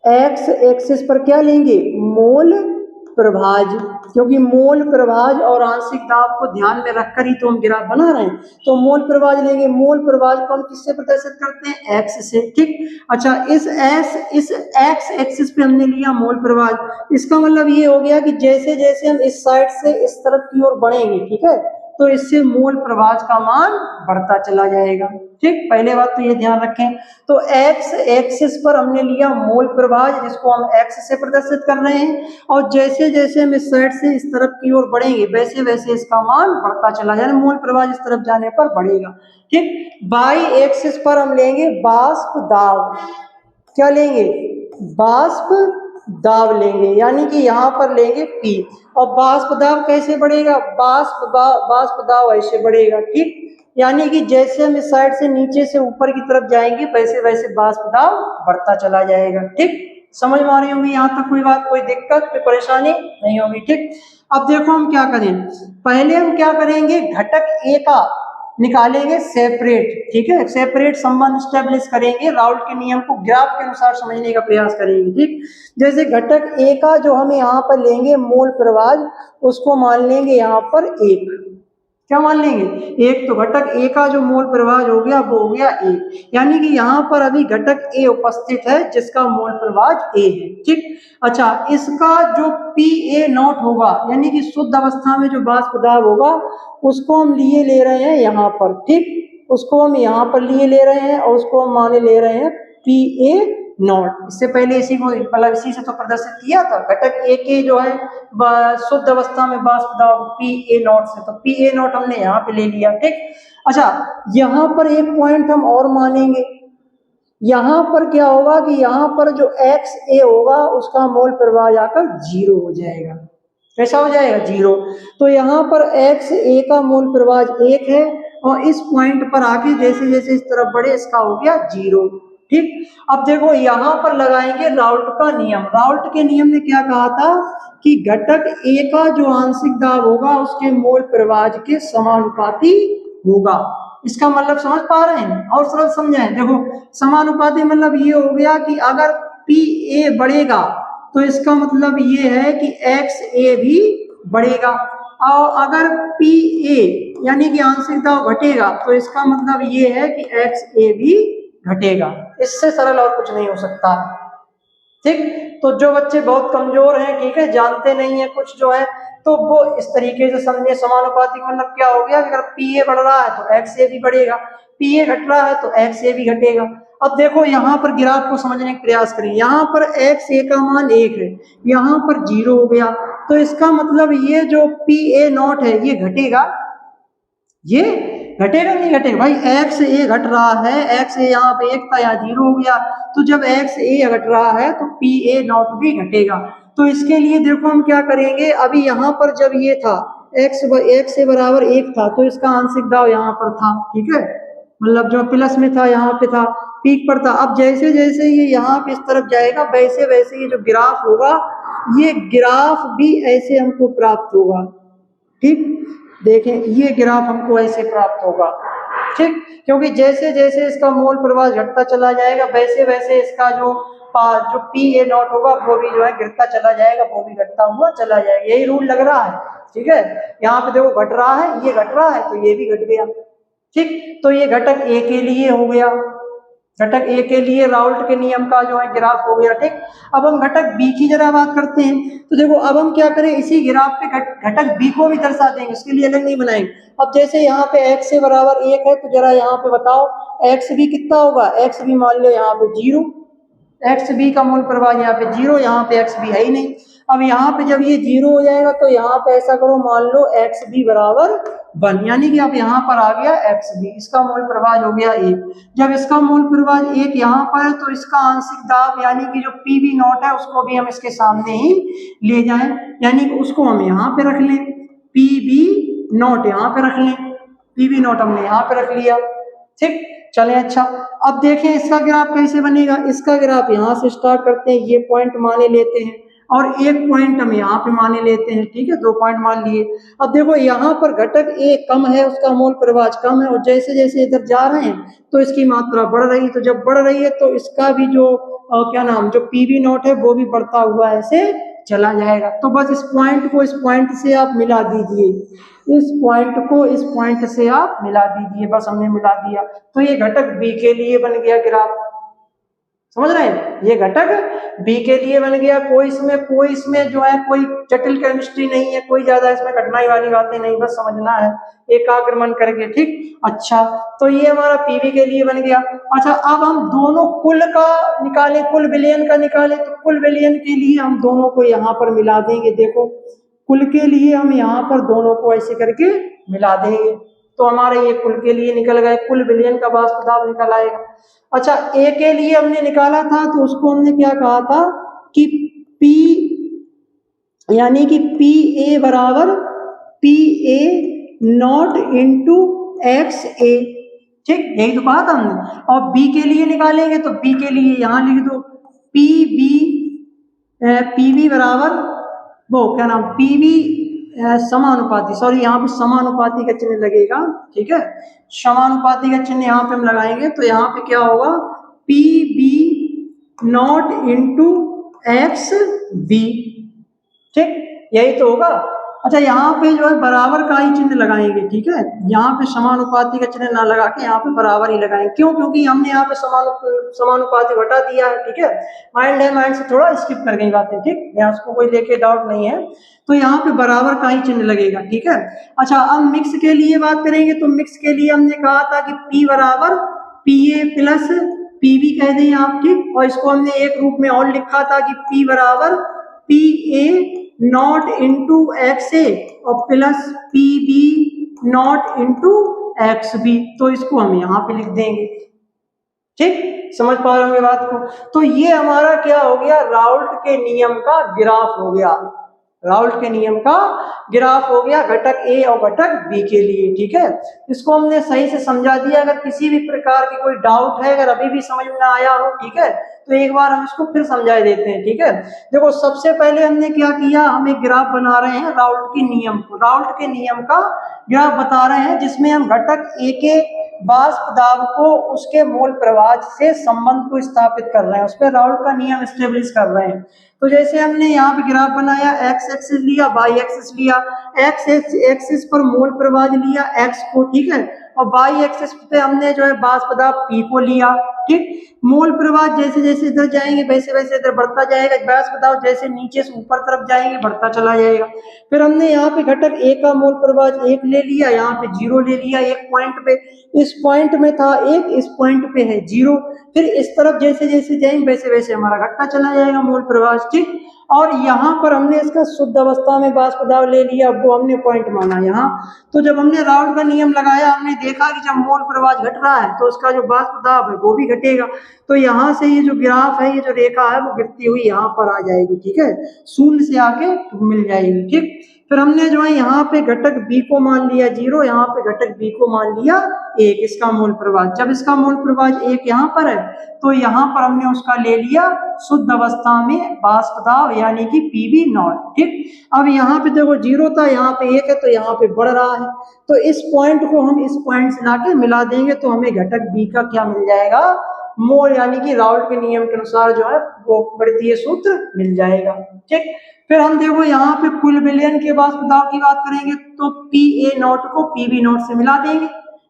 एक्स एक्सिस पर क्या लेंगे, मोल प्रभाज, क्योंकि मोल प्रभाज और आंशिक दाब को ध्यान में रखकर ही तो हम ग्राफ बना रहे हैं। तो मोल प्रभाज लेंगे, मोल प्रभाज को हम किससे प्रदर्शित करते हैं, एक्स से। ठीक, अच्छा इस एक्स एक्सिस पे हमने लिया मोल प्रभाज, इसका मतलब ये हो गया कि जैसे जैसे हम इस साइड से इस तरफ की ओर बढ़ेंगे, ठीक है, तो इससे मोल प्रभाज का मान बढ़ता चला जाएगा। ठीक, पहले बात तो ये ध्यान रखें। तो एक्स एक्सिस पर हमने लिया मोल प्रभाज, जिसको हम एक्स से प्रदर्शित कर रहे हैं, और जैसे जैसे हम इस साइड से इस तरफ की ओर बढ़ेंगे वैसे वैसे इसका मान बढ़ता चला जाएगा, मोल प्रभाज इस तरफ जाने पर बढ़ेगा। ठीक, बाई एक्सिस पर हम लेंगे वाष्प दाब, क्या लेंगे, वाष्प दाब लेंगे, यानी कि यहाँ पर लेंगे P, और वाष्प दाब कैसे बढ़ेगा, वाष्प दाब ऐसे बढ़ेगा। ठीक, यानी कि जैसे हम इस साइड से नीचे से ऊपर की तरफ जाएंगे वैसे वैसे वाष्प दाब बढ़ता चला जाएगा। ठीक, समझ में आ रही होगी यहाँ तक, कोई बात, कोई दिक्कत, कोई परेशानी नहीं होगी। ठीक, अब देखो हम क्या करें, पहले हम क्या करेंगे, घटक ए का निकालेंगे सेपरेट। ठीक है, सेपरेट संबंध स्टेब्लिश करेंगे, राउल्ट के नियम को ग्राफ के अनुसार समझने का प्रयास करेंगे। ठीक, जैसे घटक ए का जो हम यहाँ पर लेंगे मोल प्रभाज, उसको मान लेंगे यहाँ पर एक, क्या मान लेंगे, एक। तो घटक ए का जो मोल प्रभाज हो गया वो हो गया एक, यानी कि यहाँ पर अभी घटक ए उपस्थित है जिसका मोल प्रभाज ए है। ठीक, अच्छा इसका जो Pa0 होगा, यानी कि शुद्ध अवस्था में जो वाष्प दाब होगा, उसको हम लिए ले रहे हैं यहाँ पर। ठीक, उसको हम यहाँ पर लिए ले रहे हैं और उसको हम माने ले रहे हैं Pa0। इससे पहले इसी को मतलब इसी से तो प्रदर्शित किया था, घटक ए के जो है शुद्ध अवस्था में वाष्प दाब Pa0 से, तो Pa0 हमने यहाँ पे ले लिया। ठीक, अच्छा यहाँ पर एक पॉइंट हम और मानेंगे, यहाँ पर क्या होगा कि यहाँ पर जो एक्स ए होगा उसका मोल प्रभाज आकर 0 हो जाएगा। कैसा हो जाएगा, 0। तो यहाँ पर एक्स ए का मोल प्रभाज 1 है, और इस पॉइंट पर आके जैसे जैसे इस तरफ बढ़े इसका हो गया 0। ठीक, अब देखो यहाँ पर लगाएंगे राउल्ट का नियम। राउल्ट के नियम ने क्या कहा था कि घटक ए का जो आंशिक दाब होगा उसके मोल प्रभाज के समानुपाती होगा। इसका मतलब समझ पा रहे हैं, और सरल समझाएं। देखो समानुपाती मतलब ये हो गया कि अगर Pa बढ़ेगा तो इसका मतलब ये है कि XA भी बढ़ेगा, और अगर Pa यानी कि आंशिक दाब घटेगा तो इसका मतलब ये है कि XA भी घटेगा। इससे सरल और कुछ नहीं हो सकता। ठीक, तो जो बच्चे बहुत कमजोर हैं, ठीक है, जानते नहीं है कुछ जो है, तो वो इस तरीके से समझे। समानुपातिक मतलब क्या हो गया, अगर Pa बढ़ रहा है तो XA भी बढ़ेगा, Pa घट रहा है तो XA भी घटेगा। अब देखो यहाँ पर ग्राफ को समझने का प्रयास करें, यहाँ पर XA का मान 1 है, यहाँ पर 0 हो गया, तो इसका मतलब ये जो Pa0 है ये घटेगा, ये घटेगा नहीं घटेगा भाई, XA घट रहा है, XA यहाँ पे 1 था, यहाँ 0 हो गया, तो जब XA घट रहा है तो Pa0 भी घटेगा। तो इसके लिए देखो हम क्या करेंगे, अभी यहाँ पर जब ये था XA बराबर 1 था तो इसका आंशिक दाब यहाँ पर था। ठीक है, मतलब जो प्लस में था यहाँ पे था, पीक पर था। अब जैसे जैसे ये यहाँ पे इस तरफ जाएगा वैसे वैसे ये जो ग्राफ होगा, ये ग्राफ भी ऐसे हमको प्राप्त होगा। ठीक, देखें ये ग्राफ हमको ऐसे प्राप्त होगा। ठीक, क्योंकि जैसे जैसे इसका मोल प्रभाज घटता चला जाएगा वैसे वैसे इसका जो जो PA0 होगा वो भी जो है गिरता चला जाएगा, वो भी घटता हुआ चला जाएगा। यही रूल लग रहा है, ठीक है। यहाँ पे देखो घट रहा है, ये घट रहा है तो ये भी घट गया, ठीक। तो ये घटक ए के लिए हो गया, घटक ए के लिए राउल्ट के नियम का जो है ग्राफ हो गया, ठीक। अब हम घटक बी की जरा बात करते हैं। तो देखो अब हम क्या करें, इसी ग्राफ पे घटक बी को भी दर्शा देंगे, उसके लिए अलग नहीं बनाएंगे। अब जैसे यहाँ पे x से बराबर 1 है, तो जरा यहाँ पे बताओ एक्स बी कितना होगा। एक्स बी मान लो यहाँ पे 0, एक्स बी का मूल प्रवाह यहाँ पे 0, यहाँ पे एक्स बी है ही नहीं। अब यहाँ पे जब ये 0 हो जाएगा तो यहाँ पे ऐसा करो, मान लो एक्स बी बराबर 1, यानी कि अब यहाँ पर आ गया एक्स बी, इसका मूल प्रवाह हो गया 1। जब इसका मूल प्रवाह 1 यहाँ पर है तो इसका आंशिक दाब यानी कि जो PV0 है उसको भी हम इसके सामने ही ले जाएं, यानी कि उसको हम यहाँ पे रख लें, PV0 यहाँ पे रख लें, PV0 हमने यहाँ पे रख लिया, ठीक। चले अच्छा, अब देखें इसका ग्राफ कैसे बनेगा। इसका ग्राफ यहाँ से स्टार्ट करते हैं, ये पॉइंट माने लेते हैं और एक पॉइंट हम यहाँ पे माने लेते हैं, ठीक है, 2 पॉइंट मान लिए। अब देखो यहाँ पर घटक ए कम है, उसका मूल प्रवाह कम है, और जैसे जैसे इधर जा रहे हैं तो इसकी मात्रा बढ़ रही है, तो जब बढ़ रही है तो इसका भी जो क्या नाम जो PV0 है वो भी बढ़ता हुआ ऐसे चला जाएगा। तो बस इस पॉइंट को इस पॉइंट से आप मिला दीजिए, इस पॉइंट को इस पॉइंट से आप मिला दीजिए, बस हमने मिला दिया। तो ये घटक बी के लिए बन गया ग्राफ, समझ रहे हैं, ये घटक बी के लिए बन गया। कोई इसमें जो है कोई जटिल केमिस्ट्री नहीं है, कोई ज्यादा इसमें कठिनाई वाली बातें नहीं, बस समझना है एकाग्र मन करके, ठीक। अच्छा, तो ये हमारा पीवी के लिए बन गया। अच्छा, अब हम दोनों कुल का निकालें, कुल विलयन का निकालें, तो कुल विलयन के लिए हम दोनों को यहाँ पर मिला देंगे। देखो कुल के लिए हम यहाँ पर दोनों को ऐसे करके मिला देंगे, तो हमारे ये कुल के लिए निकल गए, कुल विलयन का वाष्प दाब निकल आएगा। अच्छा, ए के लिए हमने निकाला था तो उसको हमने क्या कहा था कि P यानी कि PA बराबर PA0 इंटू XA, ठीक, यही तो कहा था हमने। और बी के लिए निकालेंगे तो बी के लिए यहाँ लिख दो PV बराबर वो क्या नाम PV समानुपाती, सॉरी यहाँ पे समानुपाती का चिन्ह लगेगा, ठीक है, समानुपाती का चिन्ह यहाँ पे हम लगाएंगे तो यहाँ पे क्या होगा PV0 इंटू XB, ठीक, यही तो होगा। अच्छा, यहाँ पे जो है बराबर का ही चिन्ह लगाएंगे, ठीक है, यहाँ पे समानुपाती का चिन्ह ना लगा के यहाँ पे बराबर ही लगाएंगे। क्यों? क्योंकि हमने यहाँ पे समानुपाती घटा दिया है, ठीक है, माइंड है, माइंड से थोड़ा स्किप कर गई बातें, ठीक, यहाँ उसको कोई लेके डाउट नहीं है, तो यहाँ पे बराबर का ही चिन्ह लगेगा, ठीक है। अच्छा, अब मिक्स के लिए बात करेंगे तो मिक्स के लिए हमने कहा था कि P बराबर PA प्लस PB कह दें आप, ठीक, और इसको हमने एक रूप में और लिखा था कि P बराबर PA0 इंटू XA और प्लस PB0 इंटू XB, तो इसको हम यहाँ पे लिख देंगे, ठीक, समझ पा रहे होंगे बात को। तो ये हमारा क्या हो गया, राउल्ट के नियम का ग्राफ हो गया, राउल्ट के नियम का ग्राफ हो गया घटक ए और घटक बी के लिए, ठीक है। इसको हमने सही से समझा दिया। अगर किसी भी प्रकार की कोई डाउट है, अगर अभी भी समझ में ना आया हो, ठीक है, तो एक बार हम इसको फिर समझा देते हैं, ठीक है। देखो सबसे पहले हमने क्या किया, हम एक ग्राफ बना रहे हैं राउल्ट के नियम को, राउल्ट के नियम का ग्राफ बता रहे हैं, जिसमें हम घटक ए के वाष्प दाब को उसके मूल प्रवाह से संबंध को स्थापित कर रहे हैं, उस पर राउल्ट का नियम स्टेब्लिश कर रहे हैं। तो जैसे हमने यहाँ पे ग्राफ बनाया, एक्स एक्सिस लिया, वाई एक्सिस लिया, एक्स एक्सिस पर मूल प्रवाह लिया एक्स को, ठीक है, और वाई एक्सिस पे हमने जो है वाष्प दाब पी को लिया, ठीक। मूल प्रवाह जैसे जैसे इधर जाएंगे वैसे वैसे इधर बढ़ता जाएगा, वाष्प दाब जैसे नीचे से ऊपर तरफ जाएंगे बढ़ता चला जाएगा। फिर हमने यहाँ पे घटक ए का मूल प्रवाह 1 ले लिया, यहाँ पे 0 ले लिया एक पॉइंट पे, इस पॉइंट में था 1, इस पॉइंट पे है 0, फिर इस तरफ जैसे जैसे जाएंगे वैसे वैसे हमारा घटता चला जाएगा मूल प्रवाह, ठीक। और यहाँ पर हमने इसका शुद्ध अवस्था में वाष्प दाब ले लिया, वो हमने पॉइंट माना यहाँ। तो जब हमने राउल्ट का नियम लगाया, हमने देखा कि जब मूल प्रवाह घट रहा है तो उसका जो वाष्प दाब है वो भी घटेगा। तो यहाँ से ये जो ग्राफ है, ये जो रेखा है वो गिरती हुई यहाँ पर आ जाएगी, ठीक है, शून्य से आके मिल जाएगी, ठीक। फिर हमने जो है यहाँ पे घटक बी को मान लिया 0, यहाँ पे घटक बी को मान लिया 1, इसका मूल प्रवाह। जब इसका मूल प्रवाह 1 यहाँ पर है तो यहाँ पर हमने उसका ले लिया शुद्ध अवस्था में वाष्प दाब यानी कि PV0, ठीक। अब यहाँ पे देखो 0 था, यहाँ पे 1 है, तो यहाँ पे बढ़ रहा है, तो इस पॉइंट को हम इस पॉइंट से लाके मिला देंगे तो हमें घटक बी का क्या मिल जाएगा, मोल यानी कि राउल्ट के नियम के अनुसार जो है वो गणितीय सूत्र मिल जाएगा। ठीक, फिर हम देखो यहाँ पे कुल विलयन के वाष्प दाब की बात करेंगे तो पी ए नॉट को पी बी नॉट से मिला देंगे।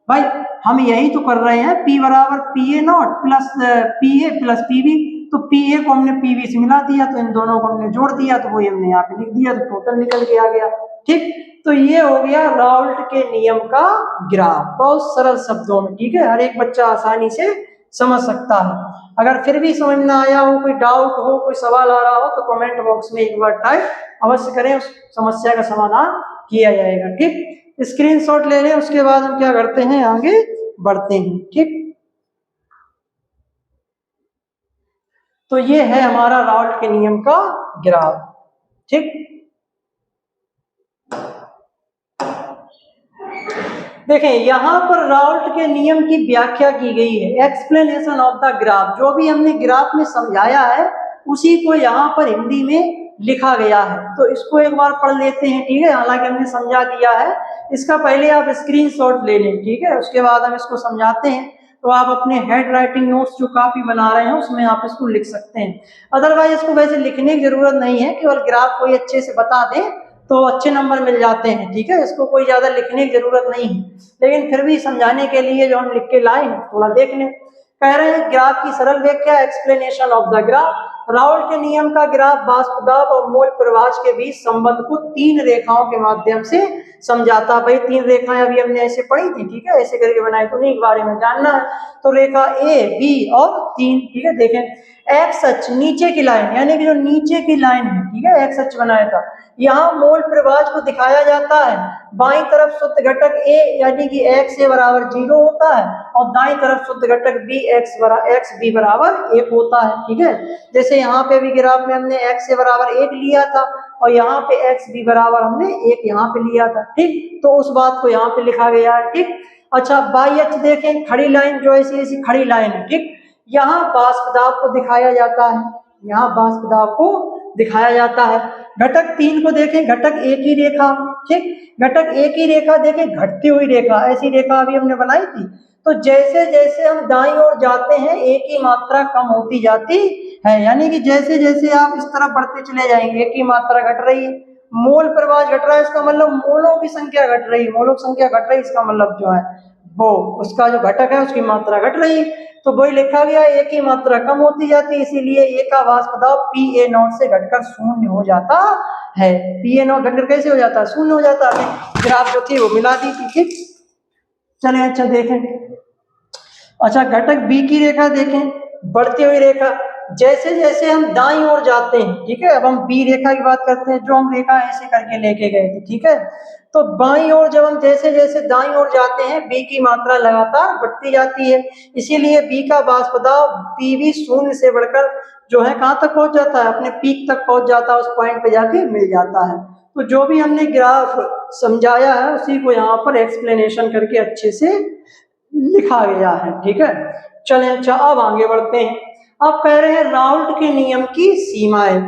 भाई हम यही तो कर रहे हैं, P बराबर P A nought plus P A plus P B, तो पी ए को हमने पी बी से मिला दिया, तो इन दोनों को हमने जोड़ दिया, तो वही हमने यहाँ पे लिख दिया, तो टोटल निकल के आ गया। ठीक, तो ये हो गया राउल्ट के नियम का ग्राफ, बहुत सरल शब्दों में। ठीक है, हर एक बच्चा आसानी से समझ सकता है। अगर फिर भी समझ ना आया हो, कोई डाउट हो, कोई सवाल आ रहा हो, तो कमेंट बॉक्स में एक बार टाइप अवश्य करें, उस समस्या का समाधान किया जाएगा। ठीक, स्क्रीनशॉट ले लें, उसके बाद हम क्या करते हैं, आगे बढ़ते हैं। ठीक, तो ये है हमारा राउल्ट के नियम का ग्राफ। ठीक, देखें यहां पर राउल्ट के नियम की व्याख्या की गई है, एक्सप्लेनेशन ऑफ द ग्राफ। जो भी हमने ग्राफ में समझाया है उसी को यहाँ पर हिंदी में लिखा गया है, तो इसको एक बार पढ़ लेते हैं। ठीक है, हालांकि हमने समझा दिया है, इसका पहले आप स्क्रीनशॉट ले लें। ठीक है, उसके बाद हम इसको समझाते हैं, तो आप अपने हैंड राइटिंग नोट्स जो कॉपी बना रहे हैं उसमें आप इसको लिख सकते हैं। अदरवाइज इसको वैसे लिखने की जरूरत नहीं है, केवल ग्राफ कोई अच्छे से बता दें तो अच्छे नंबर मिल जाते हैं। ठीक है, इसको कोई ज्यादा लिखने की जरूरत नहीं है, लेकिन फिर भी समझाने के लिए जो हम लिख के लाए हैं थोड़ा देख लें। कह रहे हैं ग्राफ की सरल व्याख्या, explanation of the graph. Raoult के नियम का ग्राफ वाष्प दाब और मोल प्रवाह के बीच संबंध को 3 रेखाओं के माध्यम से समझाता। भाई 3 रेखाएं अभी हमने ऐसे पढ़ी थी। ठीक है, ऐसे करके बनाई, तो उन्हीं के बारे में जानना है। तो रेखा ए, बी और 3। ठीक है, देखें एक्स अक्ष नीचे की लाइन, यानी कि जो नीचे की लाइन है, ठीक है, एक्स अक्ष बनाया था, यहाँ मोल प्रवाह को दिखाया जाता है। बाईं तरफ शुद्ध घटक ए यानी कि एक्स ए बराबर 0 होता है, और दाईं तरफ शुद्ध घटक बी एक्स बी बराबर 1 होता है। ठीक है, जैसे यहाँ पे भी ग्राफ में हमने एक्स ए बराबर 1 लिया था, और यहाँ पे एक्स बी बराबर हमने 1 यहाँ पे लिया था। ठीक, तो उस बात को यहाँ पे लिखा गया है। ठीक, अच्छा बाई अक्ष देखें, खड़ी लाइन जो ऐसी ऐसी खड़ी लाइन है। ठीक, यहाँ वाष्प दाब को दिखाया जाता है, यहाँ वाष्प दाब को दिखाया जाता है। घटक 3 को देखें, घटक एक ही रेखा। ठीक, घटक एक ही रेखा देखें, घटती हुई रेखा, ऐसी रेखा अभी हमने बनाई थी। तो जैसे जैसे हम दाईं ओर जाते हैं एक ही मात्रा कम होती जाती है, यानी कि जैसे जैसे आप इस तरफ बढ़ते चले जाएंगे एक ही मात्रा घट रही है। मोल प्रवाह घट रहा है, इसका मतलब मोलों की संख्या घट रही है, मोलों की संख्या घट रही है, इसका मतलब जो है वो उसका जो घटक है उसकी मात्रा घट रही है। तो वही लिखा गया, एक ही मात्रा कम होती जाती है, इसीलिए ए का वाष्प दाब पी ए नॉट से घटकर 0 हो जाता है। पी ए नॉट घटकर कैसे हो जाता है, 0 हो जाता है। ग्राफ जो थी वो मिला दी थी। ठीक, चलें अच्छा देखें, अच्छा घटक बी की रेखा देखें, बढ़ती हुई रेखा, जैसे जैसे हम दाईं ओर जाते हैं। ठीक है, अब हम बी रेखा की बात करते हैं, जो हम रेखा ऐसे करके लेके गए थे। ठीक है, तो बाईं ओर जब हम जैसे जैसे दाईं ओर जाते हैं बी की मात्रा लगातार बढ़ती जाती है, इसीलिए बी का वाष्प दाब पी बी 0 से बढ़कर जो है कहाँ तक पहुंच जाता है, अपने पीक तक पहुंच जाता है, उस पॉइंट पे जाके मिल जाता है। तो जो भी हमने ग्राफ समझाया है उसी को यहाँ पर एक्सप्लेनेशन करके अच्छे से लिखा गया है। ठीक है, चलें अच्छा अब आगे बढ़ते हैं। अब कह रहे हैं राउल्ट के नियम की सीमाएं।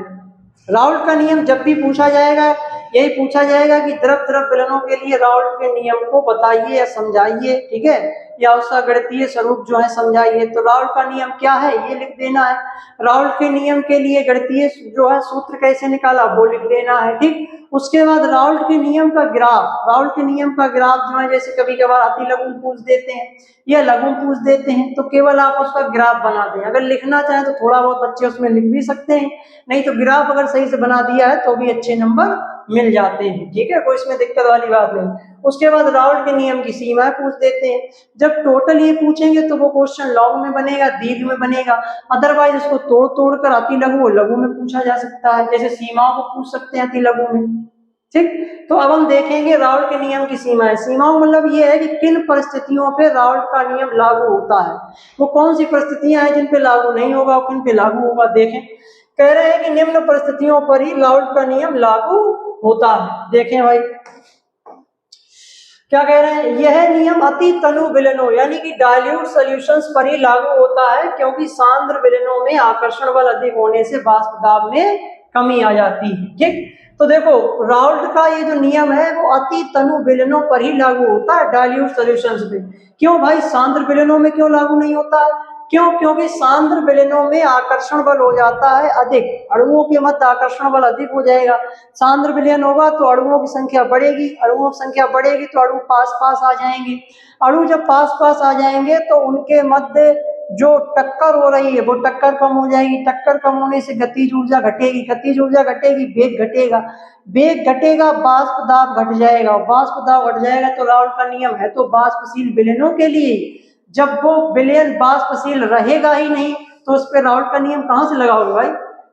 राउल्ट का नियम जब भी पूछा जाएगा यही पूछा जाएगा कि द्रव द्रव विलयनों के लिए राउल्ट के नियम को बताइए या समझाइए। ठीक है, या उसका गणितीय स्वरूप जो है समझाइए। तो राउल्ट का नियम क्या है ये लिख देना है। राउल्ट के नियम के लिए गणितीय जो है सूत्र कैसे निकाला वो लिख देना है। ठीक, उसके बाद राउल्ट के नियम का ग्राफ, राउल्ट के नियम का ग्राफ जो है जैसे कभी कभार अति लघु पूछ देते हैं या लघु पूछ देते हैं, तो केवल आप उसका ग्राफ बना दें। अगर लिखना चाहें तो थोड़ा बहुत बच्चे उसमें लिख भी सकते हैं, नहीं तो ग्राफ अगर सही से बना दिया है तो भी अच्छे नंबर मिल जाते हैं। ठीक है, कोई इसमें दिक्कत वाली बात नहीं। उसके बाद राउल्ट के नियम की सीमाएं पूछ देते हैं। जब टोटल ये पूछेंगे तो वो क्वेश्चन लॉन्ग में बनेगा, दीर्घ में बनेगा। अदरवाइज इसको तोड़ तोड़ कर अति लघु लघु में पूछा जा सकता है, जैसे सीमाओं को पूछ सकते हैं अति लघु में। ठीक, तो अब हम देखेंगे राउल्ट के नियम की सीमाएं। सीमाओं मतलब ये है कि किन परिस्थितियों पे राउल्ट का नियम लागू होता है, वो कौन सी परिस्थितियां हैं जिन पे लागू नहीं होगा और किन पे लागू होगा। देखें, कह रहे हैं कि निम्न परिस्थितियों पर ही राउल्ट का नियम लागू होता है। देखें भाई क्या कह रहे हैं, यह नियम अति तनु विलयनों यानी कि डाइल्यूट सॉल्यूशंस पर ही लागू होता है, क्योंकि सांद्र विलयनों में आकर्षण बल अधिक होने से वाष्प दाब में कमी आ जाती है। ठीक, तो देखो राउल्ट का ये जो नियम है वो अति तनु विलयनों पर ही लागू होता है, डाइल्यूट सॉल्यूशंस पे। क्यों भाई, सांद्र विलयनों में क्यों लागू नहीं होता है? क्यों? क्योंकि सांद्र विलयनों में आकर्षण बल हो जाता है अधिक, अणुओं के मध्य आकर्षण बल अधिक हो जाएगा। सांद्र विलयन होगा तो अणुओं की संख्या बढ़ेगी, अणुओं की संख्या बढ़ेगी तो अणु पास पास आ जाएंगे, अणु जब पास पास आ जाएंगे तो उनके मध्य जो टक्कर हो रही है वो टक्कर कम हो जाएगी, टक्कर कम होने से गतिज ऊर्जा घटेगी, गतिज ऊर्जा घटेगी, वेग घटेगा, वेग घटेगा, वाष्प दाब घट जाएगा, वाष्प दाब घट जाएगा तो राउल्ट का नियम है तो वाष्पशील विलयनों के लिए जब वो विलयन वाष्पशील रहेगा ही नहीं तो उस पर राउल्ट का नियम कहां से लगाओगे भाई,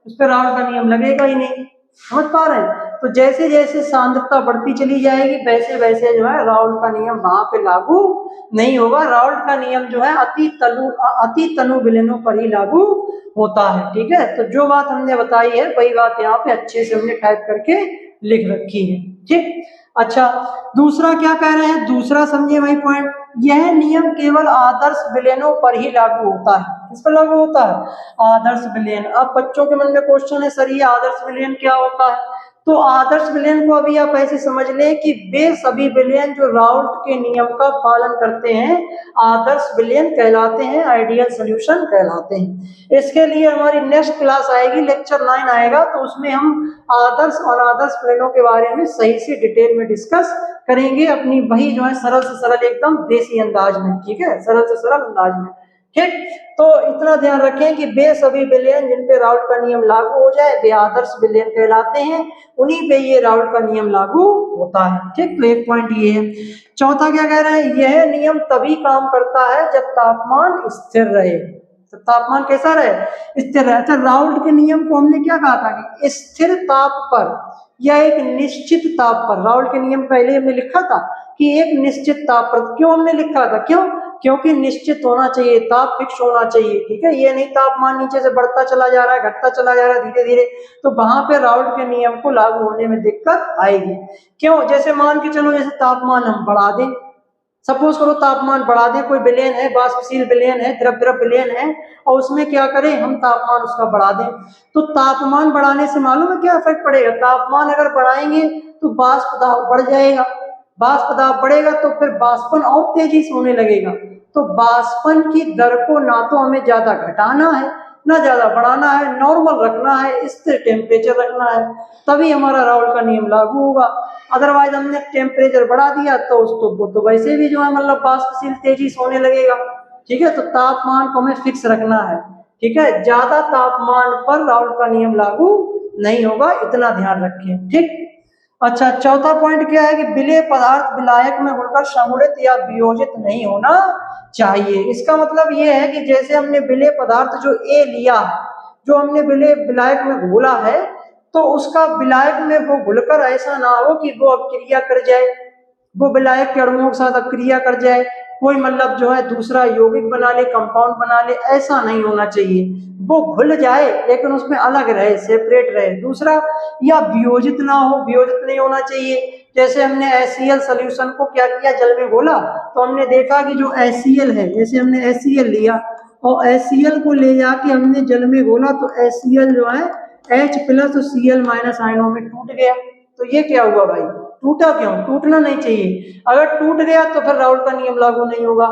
उस पर राउल्ट का नियम लगेगा ही नहीं। समझ पा रहे हैं? तो जैसे जैसे सांद्रता बढ़ती चली जाएगी वैसे वैसे जो है राउल्ट का नियम वहां पे लागू नहीं होगा। राउल्ट का नियम जो है अति तनु विलयनों पर ही लागू होता है। ठीक है, तो जो बात हमने बताई है वही बात यहाँ पे अच्छे से हमने टाइप करके लिख रखी है। ठीक, अच्छा दूसरा क्या कह रहे हैं, दूसरा समझिए वही पॉइंट, यह नियम केवल आदर्श विलयनों पर ही लागू होता है। किस पर लागू होता है? आदर्श विलयन। अब बच्चों के मन में क्वेश्चन है सर ये आदर्श विलयन क्या होता है? तो आदर्श विलयन को अभी आप ऐसे समझ लें कि वे सभी विलयन जो राउल्ट के नियम का पालन करते हैं आदर्श विलयन कहलाते हैं, आइडियल सॉल्यूशन कहलाते हैं। इसके लिए हमारी नेक्स्ट क्लास आएगी, लेक्चर 9 आएगा, तो उसमें हम आदर्श और अनादर्श विलयनों के बारे में सही से डिटेल में डिस्कस करेंगे, अपनी वही जो है सरल से सरल एकदम देसी अंदाज में। ठीक है, सरल से सरल अंदाज में। ठीक, तो इतना ध्यान रखें कि वे सभी विलयन जिन पे राउल्ट का नियम लागू हो जाए वे आदर्श विलयन कहलाते हैं, उन्हीं पे ये राउल्ट का नियम लागू होता है। ठीक, तो एक पॉइंट ये है। चौथा क्या कह रहे हैं, यह नियम तभी काम करता है जब तापमान स्थिर रहे। तो तापमान कैसा रहे? स्थिर रहे। अच्छा, राउल्ट के नियम को हमने क्या कहा था कि स्थिर ताप पर या एक निश्चित ताप पर, राउल्ट के नियम पहले हमने लिखा था कि एक निश्चित ताप पर। क्यों हमने लिखा था? क्यों? क्योंकि निश्चित होना चाहिए, ताप फिक्स होना चाहिए। ठीक है, ये नहीं तापमान नीचे से बढ़ता चला जा रहा है, घटता चला जा रहा है धीरे धीरे, तो वहां पे राउल्ट के नियम को लागू होने में दिक्कत आएगी। क्यों? जैसे मान के चलो जैसे तापमान हम बढ़ा दें, सपोज करो तापमान बढ़ा दें, कोई विलयन है, वाष्पशील विलयन है, द्रव द्रव विलयन है, और उसमें क्या करें हम तापमान उसका बढ़ा दें, तो तापमान बढ़ाने से मालूम है क्या इफेक्ट पड़ेगा? तापमान अगर बढ़ाएंगे तो वाष्प दाब बढ़ जाएगा, वाष्प दाब बढ़ेगा तो फिर वाष्पन और तेजी से होने लगेगा। तो वाष्पन की दर को ना तो हमें ज्यादा घटाना है ना ज्यादा बढ़ाना है, नॉर्मल रखना है, स्थिर टेम्परेचर रखना है, तभी हमारा राउल्ट का नियम लागू होगा। अदरवाइज हमने टेम्परेचर बढ़ा दिया तो वो तो वैसे भी जो है मतलब वाष्पशील तेजी से होने लगेगा। ठीक है, तो तापमान को हमें फिक्स रखना है। ठीक है, ज्यादा तापमान पर राउल्ट का नियम लागू नहीं होगा, इतना ध्यान रखें। ठीक, अच्छा चौथा पॉइंट क्या है कि विलेय पदार्थ विलायक में घुलकर संगुणित या वियोजित नहीं होना चाहिए। इसका मतलब ये है कि जैसे हमने विलेय पदार्थ जो ए लिया है, जो हमने विलायक में घोला है, तो उसका विलायक में वो घुलकर ऐसा ना हो कि वो अब क्रिया कर जाए, वो विलायक के अणुओं के साथ अब क्रिया कर जाए, कोई मतलब जो है दूसरा यौगिक बना ले, कंपाउंड बना ले, ऐसा नहीं होना चाहिए। वो घुल जाए लेकिन उसमें अलग रहे, सेपरेट रहे। दूसरा, या वियोजित ना हो, वियोजित नहीं होना चाहिए। जैसे हमने HCl सॉल्यूशन को क्या किया, जल में घोला, तो हमने देखा कि जो HCl है, जैसे हमने HCl लिया और HCl को ले जाके हमने जल में घोला, तो HCl जो है H प्लस और Cl माइनस आयनों में टूट गया। तो ये क्या हुआ भाई? टूटा क्यों? टूटना नहीं चाहिए। अगर टूट गया तो फिर राउल्ट का नियम लागू नहीं होगा।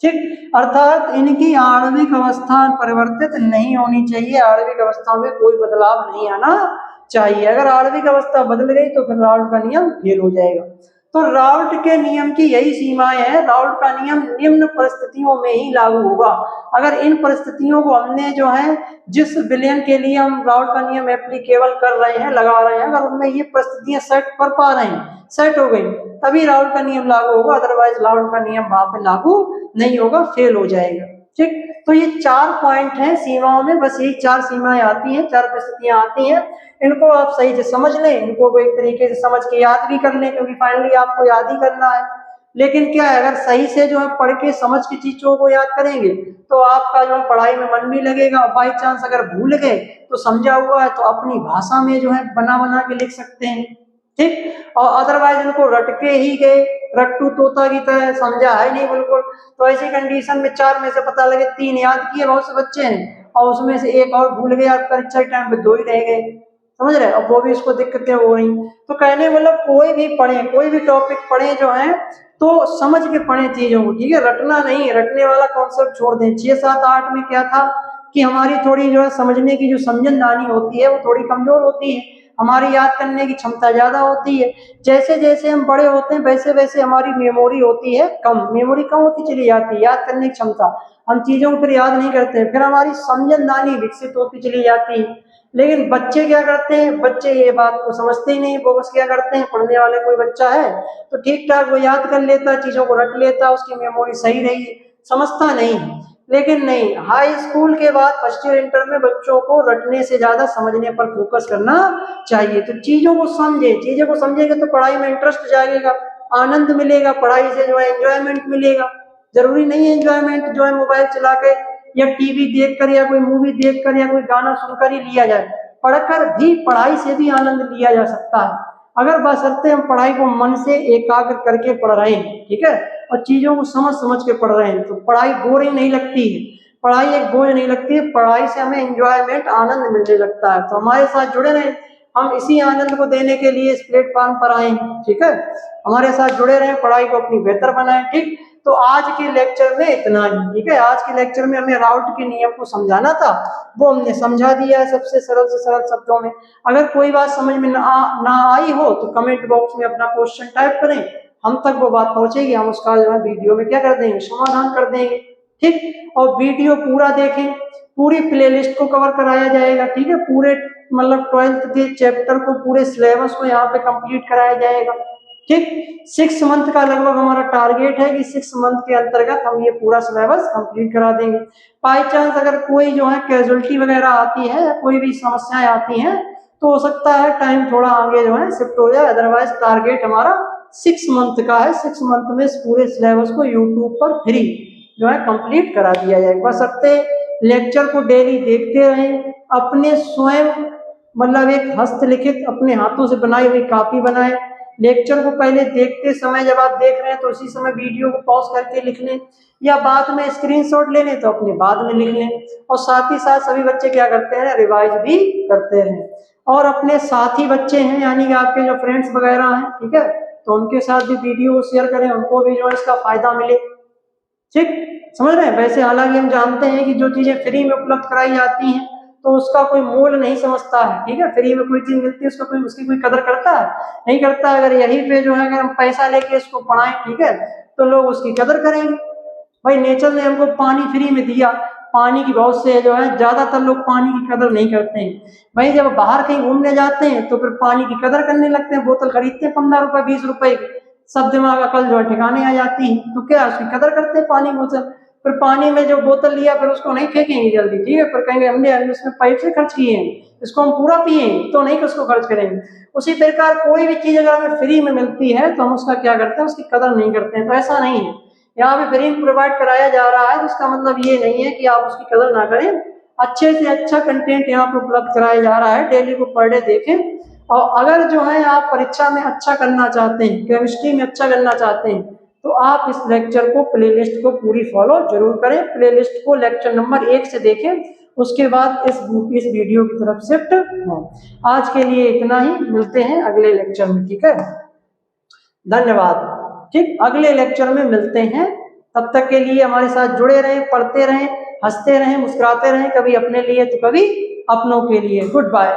ठीक, अर्थात इनकी आणविक अवस्था परिवर्तित नहीं होनी चाहिए, आणविक अवस्था में कोई बदलाव नहीं आना चाहिए। अगर आणविक अवस्था बदल गई तो फिर राउल्ट का नियम फेल हो जाएगा। तो राउल्ट के नियम की यही सीमाएं हैं। राउल्ट का नियम निम्न परिस्थितियों में ही लागू होगा। अगर इन परिस्थितियों को हमने जो है जिस विलयन के लिए हम राउल्ट का नियम एप्लीकेबल कर रहे हैं, लगा रहे हैं, अगर उनमें ये परिस्थितियां सेट कर पा रहे हैं, सेट हो गई, तभी राउल्ट का नियम लागू होगा, अदरवाइज राउल्ट का नियम वहां पे लागू नहीं होगा, फेल हो जाएगा। ठीक, तो ये 4 पॉइंट हैं सीमाओं में, बस यही 4 सीमाएं आती हैं, 4 परिस्थितियां आती हैं। इनको आप सही से समझ लें, इनको एक तरीके से समझ के याद भी कर लें, क्योंकि फाइनली आपको याद ही करना है। लेकिन क्या है, अगर सही से जो है पढ़ के समझ के चीजों को याद करेंगे तो आपका जो है पढ़ाई में मन भी लगेगा। बाई चांस अगर भूल गए तो समझा हुआ है तो अपनी भाषा में जो है बना बना के लिख सकते हैं। ठीक, और अदरवाइज इनको रट के ही गए, रट्टू तोता की तरह समझा है नहीं बिल्कुल, तो ऐसी कंडीशन में 4 में से पता लगे 3 याद किए बहुत से बच्चे हैं और उसमें से एक और भूल गया, परीक्षा के टाइम पे 2 ही रह गए। समझ रहे, अब वो भी इसको दिक्कतें हो रही। तो कहने मतलब कोई भी पढ़े, कोई भी टॉपिक पढ़े जो है, तो समझ के पढ़े चीजों को, ठीक है, रटना नहीं, रटने वाला कॉन्सेप्ट छोड़ दें। 6, 7, 8 में क्या था कि हमारी थोड़ी जो है समझने की जो समझनदानी होती है वो थोड़ी कमजोर होती है, हमारी याद करने की क्षमता ज्यादा होती है। जैसे जैसे हम बड़े होते हैं वैसे वैसे हमारी मेमोरी होती है कम, मेमोरी कम होती चली जाती है, याद करने की क्षमता, हम चीजों को फिर याद नहीं करते हैं, फिर हमारी समझनदानी विकसित होती चली जाती है। लेकिन बच्चे क्या करते हैं, बच्चे ये बात को समझते ही नहीं, वो बस क्या करते हैं, पढ़ने वाले कोई बच्चा है तो ठीक ठाक वो याद कर लेता, चीजों को रट लेता, उसकी मेमोरी सही रही, समझता नहीं। लेकिन नहीं, हाई स्कूल के बाद फर्स्ट ईयर इंटर में बच्चों को रटने से ज्यादा समझने पर फोकस करना चाहिए। तो चीजों को समझे, चीजों को समझेंगे तो पढ़ाई में इंटरेस्ट जागेगा, आनंद मिलेगा, पढ़ाई से जो है एंजॉयमेंट मिलेगा। जरूरी नहीं है एंजॉयमेंट जो है मोबाइल चला के या टीवी देखकर या कोई मूवी देखकर या कोई गाना सुनकर ही लिया जाए, पढ़कर भी, पढ़ाई से भी आनंद लिया जा सकता है, अगर बशर्ते हम पढ़ाई को मन से एकाग्र करके पढ़ रहे हैं, ठीक है, और चीजों को समझ समझ के पढ़ रहे हैं, तो पढ़ाई बोरिंग नहीं लगती है, पढ़ाई एक बोझ नहीं लगती है, पढ़ाई से हमें एंजॉयमेंट, आनंद मिलने लगता है। तो हमारे साथ जुड़े रहें, हम इसी आनंद को देने के लिए इस प्लेटफॉर्म पर आए हैं, ठीक है, हमारे साथ जुड़े रहें, पढ़ाई को अपनी बेहतर बनाएं। ठीक, तो आज के लेक्चर में इतना ही, ठीक है, आज के लेक्चर में हमें राउट के नियम को समझाना था, वो हमने समझा दिया है सबसे सरल से सरल शब्दों में। अगर कोई बात समझ में ना आई हो तो कमेंट बॉक्स में अपना क्वेश्चन टाइप करें, हम तक वो बात पहुंचेगी, हम उसका जो है वीडियो में क्या कर देंगे, समाधान कर देंगे। ठीक, और वीडियो पूरा देखें, पूरी प्लेलिस्ट को कवर कराया जाएगा, ठीक है, पूरे मतलब 12th के चैप्टर को, पूरे सिलेबस को यहाँ पे कंप्लीट कराया जाएगा। ठीक, 6 मंथ का लगभग हमारा टारगेट है कि 6 मंथ के अंतर्गत हम ये पूरा सिलेबस कंप्लीट करा देंगे। बाई चांस अगर कोई जो है कैजुअलिटी वगैरह आती है या कोई भी समस्याएं आती हैं तो हो सकता है टाइम थोड़ा आगे जो है शिफ्ट हो जाए, अदरवाइज टारगेट हमारा 6 मंथ का है। 6 मंथ में इस पूरे सिलेबस को यूट्यूब पर फ्री जो है कंप्लीट करा दिया जाएगा। बस अपने लेक्चर को डेली देखते रहें, अपने स्वयं मतलब एक हस्तलिखित अपने हाथों से बनाई हुई कॉपी बनाएं, लेक्चर को पहले देखते समय जब आप देख रहे हैं तो उसी समय वीडियो को पॉज करके लिख लें, या बाद में स्क्रीनशॉट ले लें तो अपने बाद में लिख लें, और साथ ही साथ सभी बच्चे क्या करते हैं, रिवाइज भी करते हैं। और अपने साथी बच्चे हैं यानी कि आपके जो फ्रेंड्स वगैरह हैं, ठीक है, तो उनके साथ भी वीडियो शेयर करें, उनको भी जो है इसका फायदा मिले। ठीक, समझ रहे हैं। वैसे हालांकि हम जानते हैं कि जो चीजें फ्री में उपलब्ध कराई जाती हैं तो उसका कोई मोल नहीं समझता है, ठीक है, फ्री में कोई चीज मिलती है उसका कोई, उसकी कोई कदर करता है, नहीं करता। अगर यहीं पे जो है अगर हम पैसा लेके इसको पढ़ाएं, ठीक है, तो लोग उसकी कदर करेंगे। भाई नेचर ने हमको पानी फ्री में दिया, पानी की बहुत से जो है ज्यादातर लोग पानी की कदर नहीं करते हैं। भाई जब बाहर कहीं घूमने जाते हैं तो फिर पानी की कदर करने लगते हैं, बोतल खरीदते हैं 15 रुपए 20 रुपए, सब दिमाग अकल जो है ठिकाने आ जाती है, तो क्या उसकी कदर करते हैं पानी बोतल। फिर पानी में जो बोतल लिया फिर उसको नहीं फेंकेंगे जल्दी, ठीक है, फिर कहेंगे हमने इसमें पाइप से खर्च किए हैं, इसको हम पूरा पिए तो नहीं कि उसको खर्च करेंगे। उसी प्रकार कोई भी चीज अगर हमें फ्री में मिलती है तो हम उसका क्या करते हैं, उसकी कदर नहीं करते हैं। तो ऐसा नहीं है, यहाँ पे फ्री प्रोवाइड कराया जा रहा है तो इसका मतलब ये नहीं है कि आप उसकी कदर ना करें। अच्छे से अच्छा कंटेंट यहाँ पे उपलब्ध कराया जा रहा है, डेली को पर डे देखें। और अगर जो है आप परीक्षा में अच्छा करना चाहते हैं, केमिस्ट्री में अच्छा करना चाहते हैं, तो आप इस लेक्चर को, प्लेलिस्ट को पूरी फॉलो जरूर करें। प्लेलिस्ट को लेक्चर नंबर 1 से देखें, उसके बाद इस वीडियो की तरफ शिफ्ट हो। आज के लिए इतना ही, मिलते हैं अगले लेक्चर में, ठीक है, धन्यवाद। ठीक, अगले लेक्चर में मिलते हैं, तब तक के लिए हमारे साथ जुड़े रहें, पढ़ते रहें, हंसते रहें, मुस्कुराते रहें, कभी अपने लिए तो कभी अपनों के लिए। Good bye.